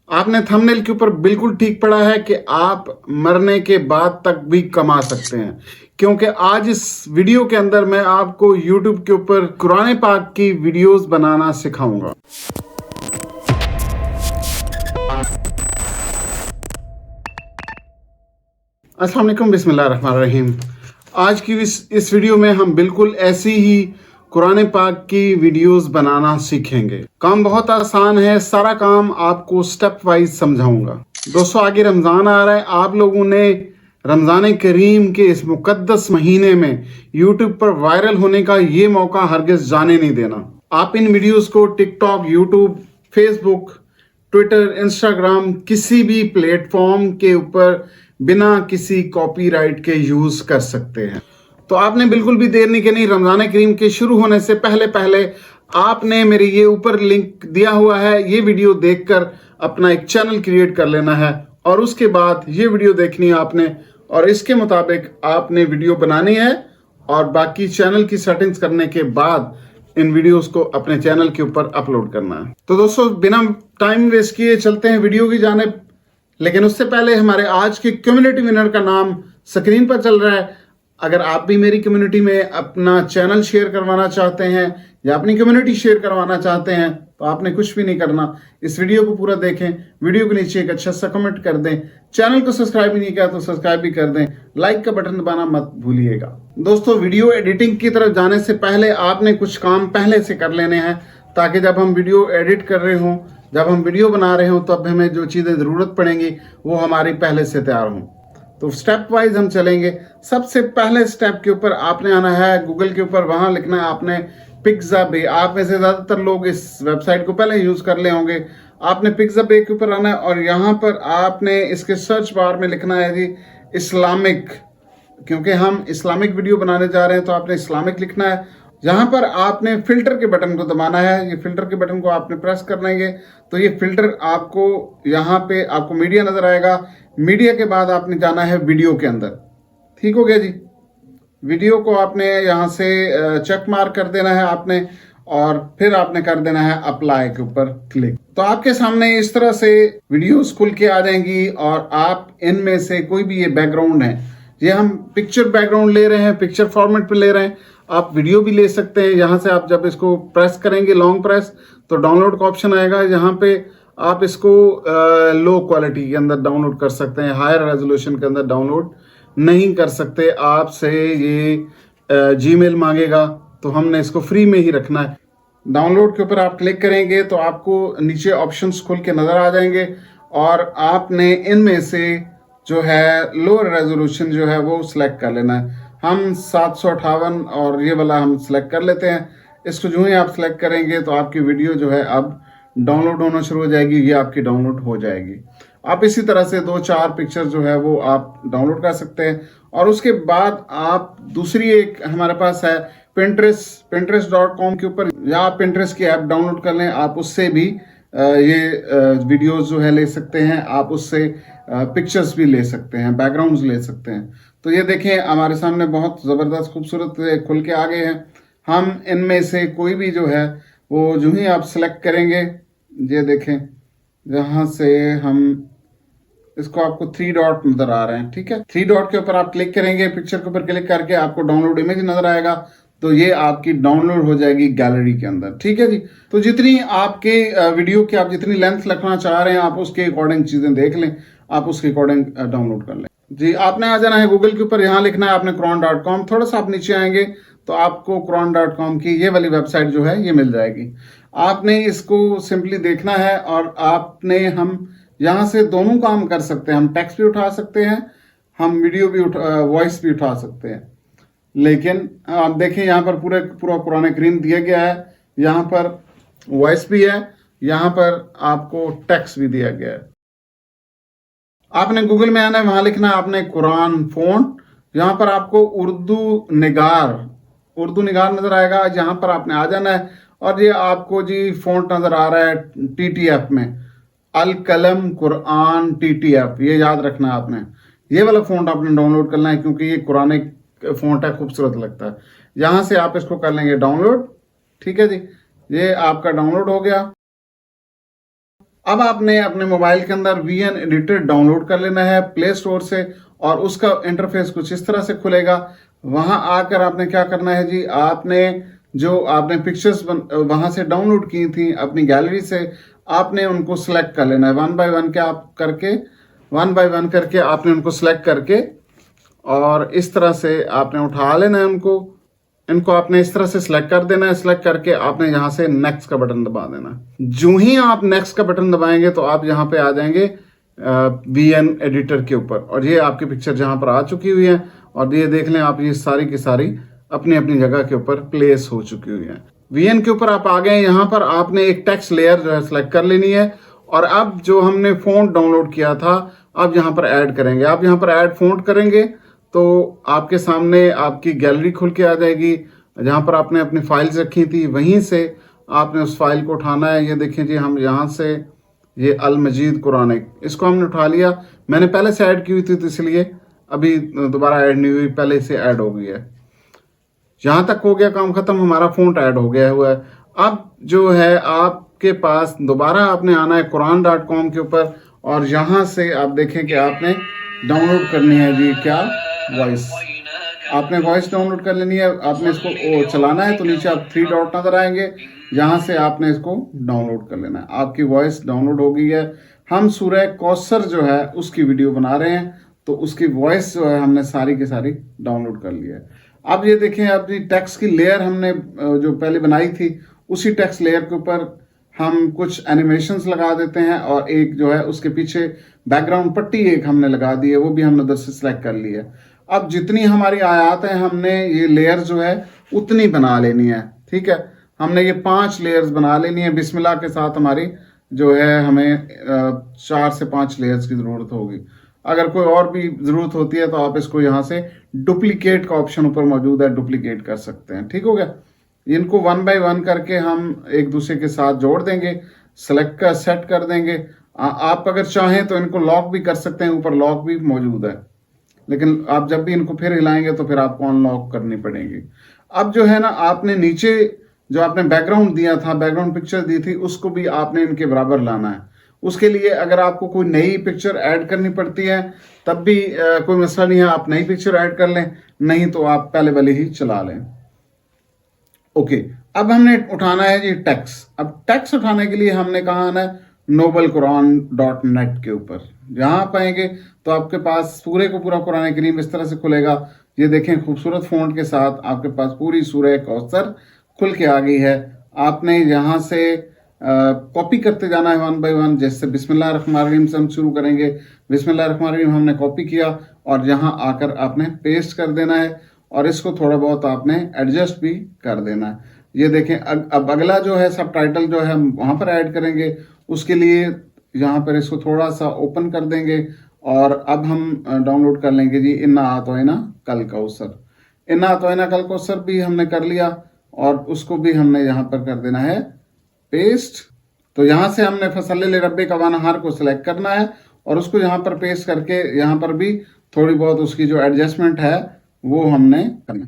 आपने थंबनेल के ऊपर बिल्कुल ठीक पढ़ा है कि आप मरने के बाद तक भी कमा सकते हैं, क्योंकि आज इस वीडियो के अंदर मैं आपको YouTube के ऊपर कुरान पाक की वीडियोस बनाना सिखाऊंगा। अस्सलाम वालेकुम, बिस्मिल्लाह रहमान रहीम। आज की इस वीडियो में हम बिल्कुल ऐसी ही कुरान पाक की वीडियोस बनाना सीखेंगे। काम बहुत आसान है, सारा काम आपको स्टेप वाइज समझाऊंगा। दोस्तों, आगे रमज़ान आ रहा है। आप लोगों ने रमज़ान करीम के इस मुकद्दस महीने में यूट्यूब पर वायरल होने का ये मौका हरगिज़ जाने नहीं देना। आप इन वीडियोस को TikTok, YouTube, Facebook, Twitter, Instagram, किसी भी प्लेटफॉर्म के ऊपर बिना किसी कॉपीराइट के यूज कर सकते हैं। तो आपने बिल्कुल भी देर नहीं करनी। रमजान करीम के शुरू होने से पहले पहले आपने मेरे ये ऊपर लिंक दिया हुआ है, ये वीडियो देखकर अपना एक चैनल क्रिएट कर लेना है और उसके बाद ये वीडियो देखनी है आपने और इसके मुताबिक आपने वीडियो बनानी है और बाकी चैनल की सेटिंग्स करने के बाद इन वीडियोस को अपने चैनल के ऊपर अपलोड करना है। तो दोस्तों, बिना टाइम वेस्ट किए चलते हैं वीडियो की जानिब। लेकिन उससे पहले हमारे आज के कम्युनिटी विनर का नाम स्क्रीन पर चल रहा है। अगर आप भी मेरी कम्युनिटी में अपना चैनल शेयर करवाना चाहते हैं या अपनी कम्युनिटी शेयर करवाना चाहते हैं तो आपने कुछ भी नहीं करना, इस वीडियो को पूरा देखें, वीडियो के नीचे एक अच्छा सा कमेंट कर दें, चैनल को सब्सक्राइब नहीं किया तो सब्सक्राइब भी कर दें, लाइक का बटन दबाना मत भूलिएगा। दोस्तों, वीडियो एडिटिंग की तरफ जाने से पहले आपने कुछ काम पहले से कर लेने हैं ताकि जब हम वीडियो एडिट कर रहे हों, जब हम वीडियो बना रहे हो, तब हमें जो चीज़ें ज़रूरत पड़ेंगी वो हमारी पहले से तैयार हों। तो स्टेप वाइज हम चलेंगे। सबसे पहले स्टेप के ऊपर आपने आना है गूगल के ऊपर, वहाँ लिखना है आपने पिक्साबे। आप में से ज़्यादातर लोग इस वेबसाइट को पहले यूज़ कर ले होंगे। आपने पिक्साबे के ऊपर आना है और यहाँ पर आपने इसके सर्च बार में लिखना है जी इस्लामिक, क्योंकि हम इस्लामिक वीडियो बनाने जा रहे हैं तो आपने इस्लामिक लिखना है। यहाँ पर आपने फिल्टर के बटन को दबाना है। ये फिल्टर के बटन को आपने प्रेस कर लेंगे तो ये फिल्टर आपको यहाँ पे आपको मीडिया नजर आएगा। मीडिया के बाद आपने जाना है वीडियो के अंदर। ठीक हो गया जी। वीडियो को आपने यहाँ से चेक मार्क कर देना है आपने और फिर आपने कर देना है अप्लाई के ऊपर क्लिक। तो आपके सामने इस तरह से वीडियोस खुल के आ जाएंगी और आप इनमें से कोई भी, ये बैकग्राउंड है, ये हम पिक्चर बैकग्राउंड ले रहे हैं, पिक्चर फॉर्मेट पे ले रहे हैं। आप वीडियो भी ले सकते हैं। यहाँ से आप जब इसको प्रेस करेंगे लॉन्ग प्रेस तो डाउनलोड का ऑप्शन आएगा। यहाँ पे आप इसको लो क्वालिटी के अंदर डाउनलोड कर सकते हैं, हायर रेजोल्यूशन के अंदर डाउनलोड नहीं कर सकते। आपसे ये जीमेल मांगेगा तो हमने इसको फ्री में ही रखना है। डाउनलोड के ऊपर आप क्लिक करेंगे तो आपको नीचे ऑप्शंस खुल के नज़र आ जाएंगे और आपने इनमें से जो है लोअर रेजोल्यूशन जो है वो सिलेक्ट कर लेना है। हम 758 और ये वाला हम सिलेक्ट कर लेते हैं। इसको जो ही आप सिलेक्ट करेंगे तो आपकी वीडियो जो है अब डाउनलोड होना शुरू हो जाएगी। ये आपकी डाउनलोड हो जाएगी। आप इसी तरह से 2-4 पिक्चर जो है वो आप डाउनलोड कर सकते हैं और उसके बाद आप दूसरी एक हमारे पास है pinterest.com के ऊपर, या आप Pinterest की ऐप डाउनलोड कर लें। आप उससे भी ये वीडियोस जो है ले सकते हैं। आप उससे पिक्चर्स भी ले सकते हैं, बैकग्राउंड्स ले सकते हैं। तो ये देखें हमारे सामने बहुत ज़बरदस्त खूबसूरत खुल के आ गए हैं। हम इनमें से कोई भी जो है वो जो ही आप सेलेक्ट करेंगे, ये देखें जहाँ से हम इसको, आपको 3 डॉट नज़र आ रहे हैं, ठीक है। 3 डॉट के ऊपर आप क्लिक करेंगे, पिक्चर के ऊपर क्लिक करके आपको डाउनलोड इमेज नज़र आएगा तो ये आपकी डाउनलोड हो जाएगी गैलरी के अंदर, ठीक है जी। तो जितनी आपके वीडियो की आप जितनी लेंथ रखना चाह रहे हैं आप उसके अकॉर्डिंग चीज़ें देख लें, आप उसके अकॉर्डिंग डाउनलोड कर लें जी। आपने आ जाना है गूगल के ऊपर, यहाँ लिखना है आपने quran.com। थोड़ा सा आप नीचे आएंगे तो आपको quran.com की ये वाली वेबसाइट जो है ये मिल जाएगी। आपने इसको सिंपली देखना है और आपने, हम यहाँ से दोनों काम कर सकते हैं। हम टेक्स्ट भी उठा सकते हैं, हम वीडियो भी वॉइस भी उठा सकते हैं। लेकिन आप देखें यहाँ पर पूरा कुरान करीम दिया गया है। यहाँ पर वॉइस भी है, यहाँ पर आपको टेक्स्ट भी दिया गया है। आपने गूगल में आना है, वहाँ लिखना है आपने कुरान फ़ॉन्ट। यहाँ पर आपको उर्दू निगार नज़र आएगा। यहाँ पर आपने आ जाना है और ये आपको जी फ़ॉन्ट नज़र आ रहा है TTF में, अल कलम कुरान TTF। ये याद रखना है आपने, ये वाला फ़ॉन्ट आपने डाउनलोड करना है क्योंकि ये कुरानिक फ़ॉन्ट है, खूबसूरत लगता है। यहाँ से आप इसको कर लेंगे डाउनलोड, ठीक है जी। ये आपका डाउनलोड हो गया। अब आपने अपने मोबाइल के अंदर VN एडिटर डाउनलोड कर लेना है प्ले स्टोर से, और उसका इंटरफेस कुछ इस तरह से खुलेगा। वहां आकर आपने क्या करना है जी, आपने जो आपने पिक्चर्स वहां से डाउनलोड की थी अपनी गैलरी से, आपने उनको सिलेक्ट कर लेना है वन बाय वन करके आपने उनको सिलेक्ट करके, और इस तरह से आपने उठा लेना है इनको आपने इस तरह से सिलेक्ट कर देना है। सिलेक्ट करके आपने यहाँ से नेक्स्ट का बटन दबा देना है। जो ही आप नेक्स्ट का बटन दबाएंगे तो आप यहाँ पे आ जाएंगे VN एडिटर के ऊपर, और ये आपकी पिक्चर जहाँ पर आ चुकी हुई है, और ये देख लें आप, ये सारी की सारी अपनी अपनी जगह के ऊपर प्लेस हो चुकी हुई है। VN के ऊपर आप आ गए। यहाँ पर आपने एक टेक्स्ट लेयर जो है सिलेक्ट कर लेनी है, और अब जो हमने फ़ॉन्ट डाउनलोड किया था अब यहाँ पर ऐड करेंगे। आप यहाँ पर ऐड फ़ॉन्ट करेंगे तो आपके सामने आपकी गैलरी खुल के आ जाएगी, जहाँ पर आपने अपनी फाइल्स रखी थी वहीं से आपने उस फाइल को उठाना है। ये देखें जी, हम यहाँ से ये अल मजीद कुरानिक, इसको हमने उठा लिया। मैंने पहले से ऐड की हुई थी तो इसलिए अभी दोबारा ऐड नहीं हुई, पहले से ऐड हो गई है। जहाँ तक हो गया काम ख़त्म, हमारा फ़ॉन्ट ऐड हो गया हुआ है। अब जो है आपके पास दोबारा आपने आना है Quran.com के ऊपर, और यहाँ से आप देखें कि आपने डाउनलोड करनी है जी क्या, वॉइस। आपने वॉइस डाउनलोड कर लेनी है। आपने इसको चलाना है तो नीचे आप 3 डॉट नजर आएंगे, यहाँ से आपने इसको डाउनलोड कर लेना है। आपकी वॉइस डाउनलोड हो गई है। हम सूरह कौसर जो है उसकी वीडियो बना रहे हैं, तो उसकी वॉइस जो है हमने सारी की सारी डाउनलोड कर ली है। अब ये देखें, अपनी टेक्स्ट की लेयर हमने जो पहले बनाई थी उसी टेक्स्ट लेयर के ऊपर हम कुछ एनिमेशंस लगा देते हैं, और एक जो है उसके पीछे बैकग्राउंड पट्टी एक हमने लगा दी है, वो भी हमने उधर से सिलेक्ट कर ली है। अब जितनी हमारी आयात है हमने ये लेयर जो है उतनी बना लेनी है। ठीक है, हमने ये 5 लेयर्स बना लेनी है। बिस्मिल्लाह के साथ हमारी जो है हमें 4 से 5 लेयर्स की ज़रूरत होगी। अगर कोई और भी ज़रूरत होती है तो आप इसको यहाँ से डुप्लीकेट का ऑप्शन ऊपर मौजूद है, डुप्लीकेट कर सकते हैं। ठीक हो गया। इनको 1 बाय 1 करके हम एक दूसरे के साथ जोड़ देंगे, सेलेक्ट कर सेट कर देंगे। आप अगर चाहें तो इनको लॉक भी कर सकते हैं, ऊपर लॉक भी मौजूद है, लेकिन आप जब भी इनको फिर हिलाएंगे तो फिर आपको अनलॉक करनी पड़ेगी। अब जो है ना, आपने नीचे जो आपने बैकग्राउंड दिया था, बैकग्राउंड पिक्चर दी थी, उसको भी आपने इनके बराबर लाना है। उसके लिए अगर आपको कोई नई पिक्चर ऐड करनी पड़ती है तब भी कोई मसला नहीं है, आप नई पिक्चर ऐड कर लें, नहीं तो आप पहले वाली ही चला लें। ओके, अब हमने उठाना है जी टेक्स्ट। अब टेक्स्ट उठाने के लिए हमने कहा आना है noblequran.net के ऊपर। जहां आप आएंगे तो आपके पास पूरे को पूरा कुरान करीम इस तरह से खुलेगा। ये देखें, खूबसूरत फ़ॉन्ट के साथ आपके पास पूरी सूरह कौसर खुल के आ गई है। आपने यहाँ से कॉपी करते जाना है 1 बाय 1। जैसे बिस्मिल्लाहिर्रहमानिर्रहीम से हम शुरू करेंगे। बिस्मिल्लाहिर्रहमानिर्रहीम हमने कॉपी किया, और यहाँ आकर आपने पेस्ट कर देना है, और इसको थोड़ा बहुत आपने एडजस्ट भी कर देना है। ये देखें, अब अगला जो है सब टाइटल जो है हम वहाँ पर ऐड करेंगे। उसके लिए यहाँ पर इसको थोड़ा सा ओपन कर देंगे, और अब हम डाउनलोड कर लेंगे जी इन्ना आतोइना कल कौसर। इन्ना आतोइना कल कौसर भी हमने कर लिया, और उसको भी हमने यहाँ पर कर देना है पेस्ट। तो यहाँ से हमने फसल्ले रब्बे का वानहार को सिलेक्ट करना है, और उसको यहाँ पर पेस्ट करके यहाँ पर भी थोड़ी बहुत उसकी जो एडजस्टमेंट है वो हमने करना।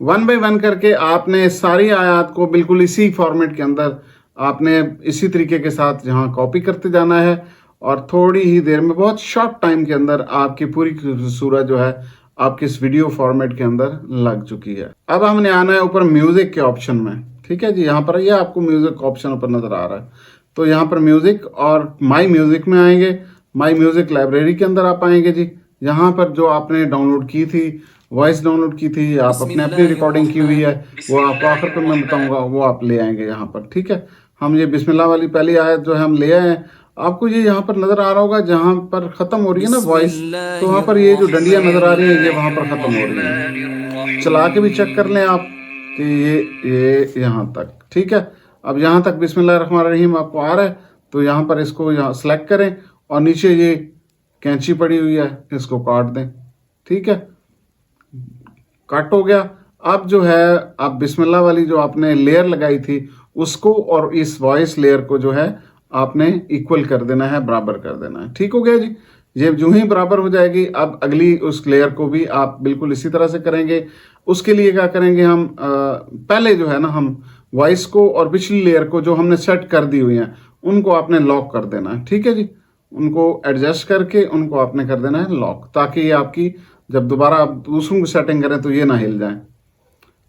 1 बाय 1 करके आपने सारी आयत को बिल्कुल इसी फॉर्मेट के अंदर आपने इसी तरीके के साथ यहाँ कॉपी करते जाना है, और थोड़ी ही देर में, बहुत शॉर्ट टाइम के अंदर आपकी पूरी सूरत जो है आपकी इस वीडियो फॉर्मेट के अंदर लग चुकी है। अब हमने आना है ऊपर म्यूजिक के ऑप्शन में। ठीक है जी, यहाँ पर ये आपको म्यूजिक ऑप्शन ऊपर नजर आ रहा है, तो यहाँ पर म्यूजिक और माई म्यूजिक में आएंगे। माई म्यूजिक लाइब्रेरी के अंदर आप आएंगे जी। यहाँ पर जो आपने डाउनलोड की थी, वॉइस डाउनलोड की थी, आप अपनी रिकॉर्डिंग की हुई है, वो आपको आखिर पर मैं बताऊंगा, वो आप ले आएंगे यहाँ पर। ठीक है, हम ये बिस्मिल्लाह वाली पहली आयत जो है हम ले आए हैं। आपको ये यहाँ पर नजर आ रहा होगा, जहाँ पर खत्म हो रही है ना वॉइस, तो वहाँ पर ये जो डंडियाँ नजर आ रही है ये वहाँ पर खत्म हो रही है। चला के भी चेक कर लें आप कि ये यहाँ तक। ठीक है, अब यहाँ तक बिस्मिल्लाहिर्रहमानिर्रहीम आपको आ रहा है, तो यहाँ पर इसको यहाँ सेलेक्ट करें, और नीचे ये कैंची पड़ी हुई है, इसको काट दें। ठीक है, कट हो गया। अब जो है आप बिस्मिल्लाह वाली जो आपने लेयर लगाई थी उसको और इस वॉइस लेयर को जो है आपने इक्वल कर देना है, बराबर कर देना है। ठीक हो गया जी। ये जो ही बराबर हो जाएगी, अब अगली उस लेयर को भी आप बिल्कुल इसी तरह से करेंगे। उसके लिए क्या करेंगे हम, पहले जो है ना हम वॉइस को और पिछली लेयर को जो हमने सेट कर दी हुई है उनको आपने लॉक कर देना है। ठीक है जी, उनको एडजस्ट करके उनको आपने कर देना है लॉक, ताकि ये आपकी जब दोबारा आप दूसरों की सेटिंग करें तो ये ना हिल जाए।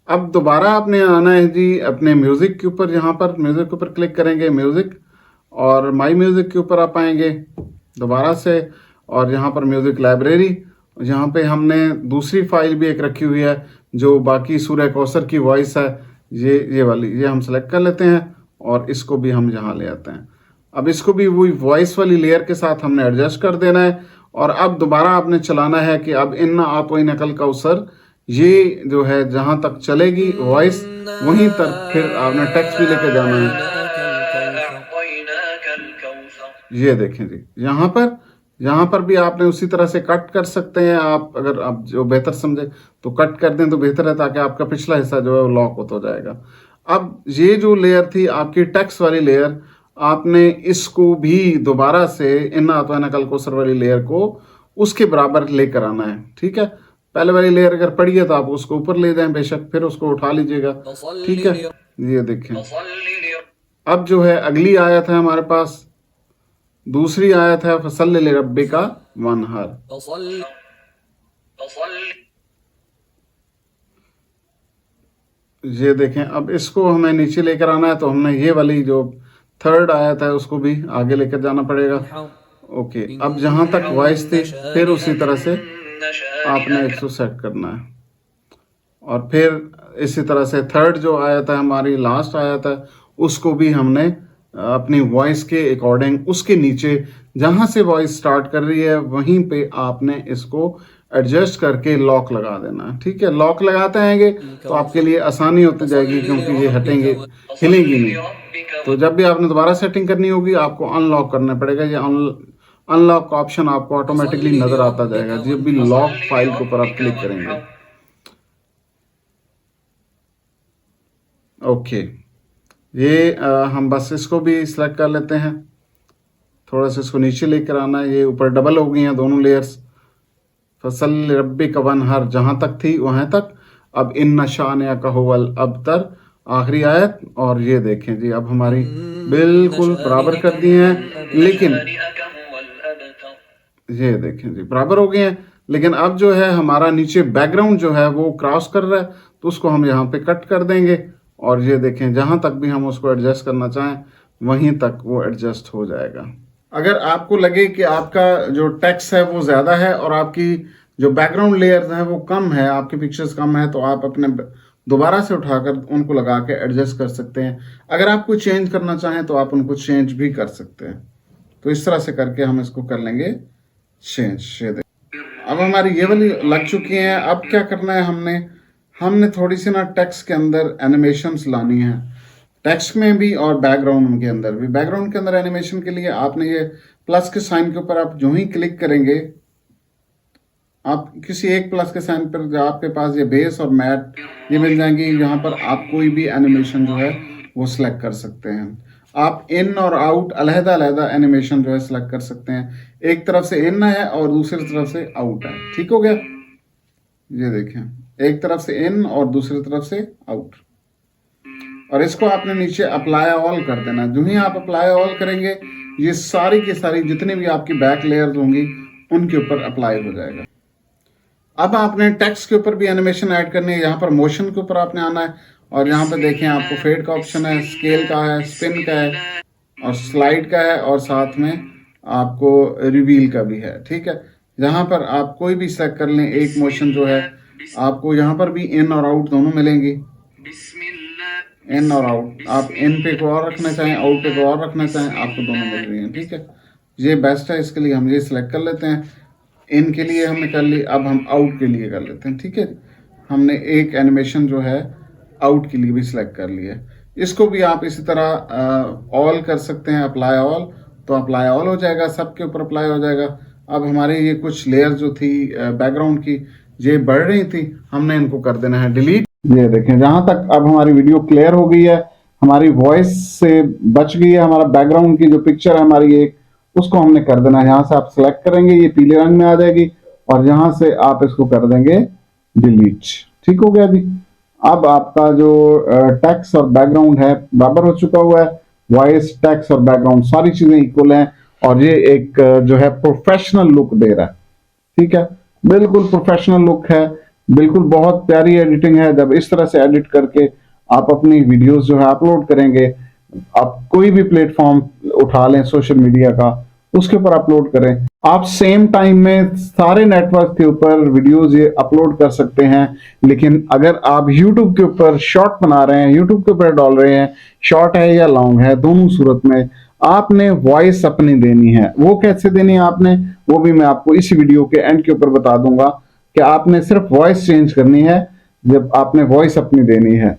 अब दोबारा आपने आना है जी अपने म्यूज़िक के ऊपर, यहाँ पर म्यूज़िक के ऊपर क्लिक करेंगे, म्यूज़िक और माई म्यूज़िक के ऊपर आप आएंगे दोबारा से, और यहाँ पर म्यूज़िक लाइब्रेरी, यहाँ पे हमने दूसरी फाइल भी एक रखी हुई है जो बाकी सूरह कौसर की वॉइस है, ये वाली, ये हम सेलेक्ट कर लेते हैं और इसको भी हम यहाँ ले आते हैं। अब इसको भी वही वॉइस वाली लेयर के साथ हमने एडजस्ट कर देना है, और अब दोबारा आपने चलाना है कि अब इन्ना आतोइन कल कौसर, ये जो है जहाँ तक चलेगी वॉइस वहीं तक फिर आपने टेक्स्ट भी लेके जाना है। ये देखें जी, यहाँ पर भी आपने उसी तरह से कट कर सकते हैं आप, अगर आप जो बेहतर समझे तो कट कर दें तो बेहतर है, ताकि आपका पिछला हिस्सा जो है वो लॉक होता जाएगा। अब ये जो लेयर थी आपकी टेक्स्ट वाली लेयर, आपने इसको भी दोबारा से इन्ना आतोइन कल कौसर वाली लेयर को उसके बराबर लेकर आना है। ठीक है, पहले वाली लेयर अगर पड़ी है तो आप उसको ऊपर ले जाएं बेशक, फिर उसको उठा लीजिएगा। ठीक है, ये देखें अब जो है अगली आयत है हमारे पास, दूसरी आयत है फसल्लि लिरब्बिका वनहर। ये देखें, अब इसको हमें नीचे लेकर आना है, तो हमने ये वाली जो थर्ड आयत है उसको भी आगे लेकर जाना पड़ेगा। ओके, अब जहां तक वॉइस थी फिर उसी तरह से आपने इसको सेट करना है, और फिर इसी तरह से थर्ड जो आयत है हमारी लास्ट आयत है उसको भी हमने अपनी वॉइस के अकॉर्डिंग उसके नीचे जहां से वॉइस स्टार्ट कर रही है वहीं पे आपने इसको एडजस्ट करके लॉक लगा देना। ठीक है, लॉक लगाते आएंगे तो आपके लिए आसानी होती जाएगी, क्योंकि ये हटेंगे, हिलेंगी नहीं। तो जब भी आपने दोबारा सेटिंग करनी होगी आपको अनलॉक करना पड़ेगा। ये अनलॉक का ऑप्शन आपको ऑटोमेटिकली नजर आता जाएगा जब भी लॉक फाइल के ऊपर आप क्लिक करेंगे। ओके, ये हम बस इसको भी सिलेक्ट कर लेते हैं, थोड़ा सा इसको नीचे लेकर आना है, ये ऊपर डबल हो गई हैं दोनों लेयर्स। फसल्लि लिरब्बिका वनहर जहां तक थी वहां तक, अब इन्ना शानिअका हुवल अबतर आखिरी आयत, और ये देखें जी अब हमारी बिल्कुल बराबर कर दी हैं, लेकिन ये देखें जी बराबर हो गए हैं, लेकिन अब जो है हमारा नीचे बैकग्राउंड जो है वो क्रॉस कर रहा है, तो उसको हम यहाँ पे कट कर देंगे, और ये देखें जहां तक भी हम उसको एडजस्ट करना चाहें वहीं तक वो एडजस्ट हो जाएगा। अगर आपको लगे कि आपका जो टेक्स्ट है वो ज़्यादा है और आपकी जो बैकग्राउंड लेयर्स हैं वो कम है, आपकी पिक्चर्स कम है, तो आप अपने दोबारा से उठाकर उनको लगा के एडजस्ट कर सकते हैं। अगर आप कुछ चेंज करना चाहें तो आप उनको चेंज भी कर सकते हैं। तो इस तरह से करके हम इसको कर लेंगे चेंज। ये देखिए अब हमारी ये वाली लग चुकी हैं। अब क्या करना है, हमने थोड़ी सी ना टेक्स्ट के अंदर एनिमेशंस लानी है, टेक्स्ट में भी और बैकग्राउंड के अंदर भी। बैकग्राउंड के अंदर एनिमेशन के लिए आपने ये प्लस के साइन के ऊपर आप जो ही क्लिक करेंगे, आप किसी एक प्लस के साइन पर जो आपके पास ये बेस और मैट ये मिल जाएंगी, यहाँ पर आप कोई भी एनिमेशन जो है वो सिलेक्ट कर सकते हैं। आप इन और आउट अलहदा अलहदा एनिमेशन जो है सिलेक्ट कर सकते हैं। एक तरफ से इन है और दूसरी तरफ से आउट है। ठीक हो गया, ये देखें एक तरफ से इन और दूसरी तरफ से आउट, और इसको आपने नीचे अप्लाई ऑल कर देना। जो ही आप अप्लाई ऑल करेंगे ये सारी की सारी जितनी भी आपकी बैक लेयर्स होंगी उनके ऊपर अप्लाई हो जाएगा। अब आपने टेक्स्ट के ऊपर भी एनिमेशन ऐड करनी है। यहाँ पर मोशन के ऊपर आपने आना है, और यहाँ पे देखें आपको फेड का ऑप्शन है, स्केल का है, स्पिन का है, और स्लाइड का है, और साथ में आपको रिवील का भी है। ठीक है, यहाँ पर आप कोई भी सेलेक्ट कर लें। एक मोशन जो है आपको यहाँ पर भी इन और आउट दोनों मिलेंगी, इन और आउट। आप इन पे को और रखना चाहें, आउट पे को और रखना चाहें, आपको दोनों मिल रही हैं। ठीक है, ये बेस्ट है, इसके लिए हम ये सिलेक्ट कर लेते हैं। इन के लिए हमने कर ली, अब हम आउट के लिए कर लेते हैं। ठीक है, हमने एक एनिमेशन जो है आउट के लिए भी सिलेक्ट कर लिया है। इसको भी आप इसी तरह ऑल कर सकते हैं, अप्लाई ऑल, तो अप्लाई ऑल हो जाएगा, सबके ऊपर अप्लाई हो जाएगा। अब हमारे ये कुछ लेयर जो थी बैकग्राउंड की ये बढ़ रही थी, हमने इनको कर देना है डिलीट। ये देखें जहां तक अब हमारी वीडियो क्लियर हो गई है, हमारी वॉइस से बच गई है। हमारा बैकग्राउंड की जो पिक्चर है हमारी एक, उसको हमने कर देना है। यहाँ से आप सिलेक्ट करेंगे, ये पीले रंग में आ जाएगी, और यहाँ से आप इसको कर देंगे डिलीट। ठीक हो गया जी। अब आपका जो टेक्स्ट और बैकग्राउंड है बराबर हो चुका हुआ है। वॉइस, टेक्स्ट और बैकग्राउंड सारी चीजें इक्वल हैं और ये एक जो है प्रोफेशनल लुक दे रहा है। ठीक है, बिल्कुल प्रोफेशनल लुक है, बिल्कुल बहुत प्यारी एडिटिंग है। जब इस तरह से एडिट करके आप अपनी वीडियोस जो है अपलोड करेंगे, आप कोई भी प्लेटफॉर्म उठा लें सोशल मीडिया का, उसके ऊपर अपलोड करें, आप सेम टाइम में सारे नेटवर्क के ऊपर वीडियोस ये अपलोड कर सकते हैं। लेकिन अगर आप YouTube के ऊपर शॉर्ट बना रहे हैं, YouTube के ऊपर डाल रहे हैं, शॉर्ट है या लॉन्ग है, दोनों सूरत में आपने वॉइस अपनी देनी है। वो कैसे देनी है आपने, वो भी मैं आपको इसी वीडियो के एंड के ऊपर बता दूंगा कि आपने सिर्फ वॉइस चेंज करनी है। जब आपने वॉइस अपनी देनी है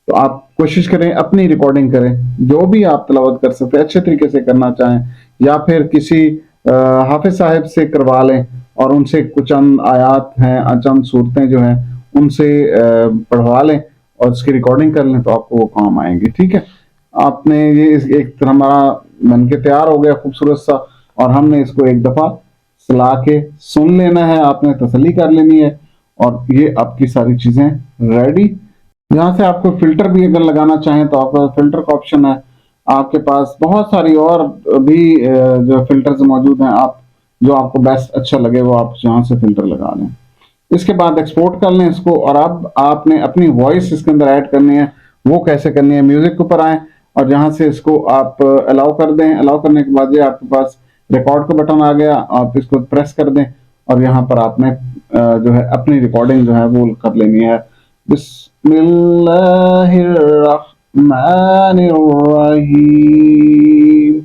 तो आप कोशिश करें अपनी रिकॉर्डिंग करें, जो भी आप तिलावत कर सकते हैं अच्छे तरीके से करना चाहें, या फिर किसी हाफिज साहब से करवा लें और उनसे कुछ चंद आयात हैं, चंद सूरतें जो हैं उनसे पढ़वा लें और उसकी रिकॉर्डिंग कर लें, तो आपको वो काम आएंगे। ठीक है, आपने ये एक तरह हमारा बन के तैयार हो गया खूबसूरत सा, और हमने इसको एक दफा चला के सुन लेना है, आपने तसल्ली कर लेनी है, और ये आपकी सारी चीजें रेडी। यहाँ से आपको फिल्टर भी अगर लगाना चाहें तो आपका फिल्टर का ऑप्शन है। आपके पास बहुत सारी और भी जो फिल्टर्स मौजूद हैं, आप जो आपको बेस्ट अच्छा लगे वो आप यहाँ से फिल्टर लगा लें। इसके बाद एक्सपोर्ट कर लें इसको, और अब आपने अपनी वॉइस इसके अंदर ऐड करनी है। वो कैसे करनी है, म्यूजिक के ऊपर आए और जहां से इसको आप अलाउ कर दें। अलाउ करने के बाद ये आपके पास रिकॉर्ड का बटन आ गया, आप इसको प्रेस कर दें और यहाँ पर आपने जो है अपनी रिकॉर्डिंग जो है वो कर लेनी है। बिस्मिल्लाहिर्रहमानिर्रहीम,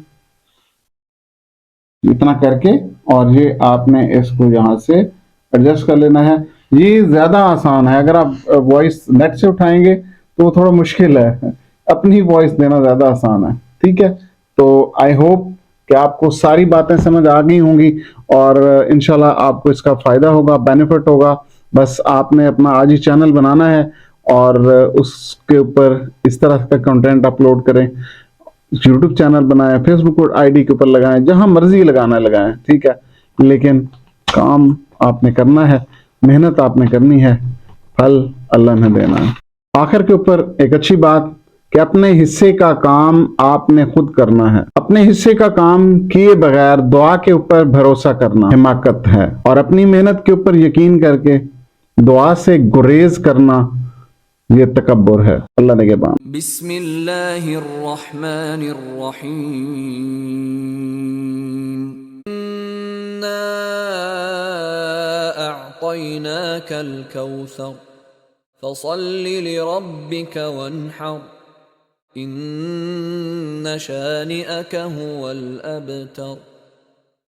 इतना करके, और ये आपने इसको यहाँ से एडजस्ट कर लेना है। ये ज्यादा आसान है, अगर आप वॉइस नेट से उठाएंगे तो वो थोड़ा मुश्किल है, अपनी वॉइस देना ज्यादा आसान है। ठीक है, तो आई होप कि आपको सारी बातें समझ आ गई होंगी और इंशाल्लाह आपको इसका फायदा होगा, बेनिफिट होगा। बस आपने अपना आज ही चैनल बनाना है और उसके ऊपर इस तरह का कंटेंट अपलोड करें। यूट्यूब चैनल बनाएं, फेसबुक आईडी के ऊपर लगाएं, जहां मर्जी लगाना है लगाएं। ठीक है, लेकिन काम आपने करना है, मेहनत आपने करनी है, फल अल्लाह ने देना है। आखिर के ऊपर एक अच्छी बात कि अपने हिस्से का काम आपने खुद करना है। अपने हिस्से का काम किए बगैर दुआ के ऊपर भरोसा करना हिमाकत है, और अपनी मेहनत के ऊपर यकीन करके दुआ से गुरेज करना ये तकब्बुर है। अल्लाह ने के बाद बिस्मिल्लाहिर्रहमानिर्रहीम, इन्ना अअतैनाकल कौसर फसल्लि लिरब्बिक वन्हर, इन्न शानिअक हुवल अबतर।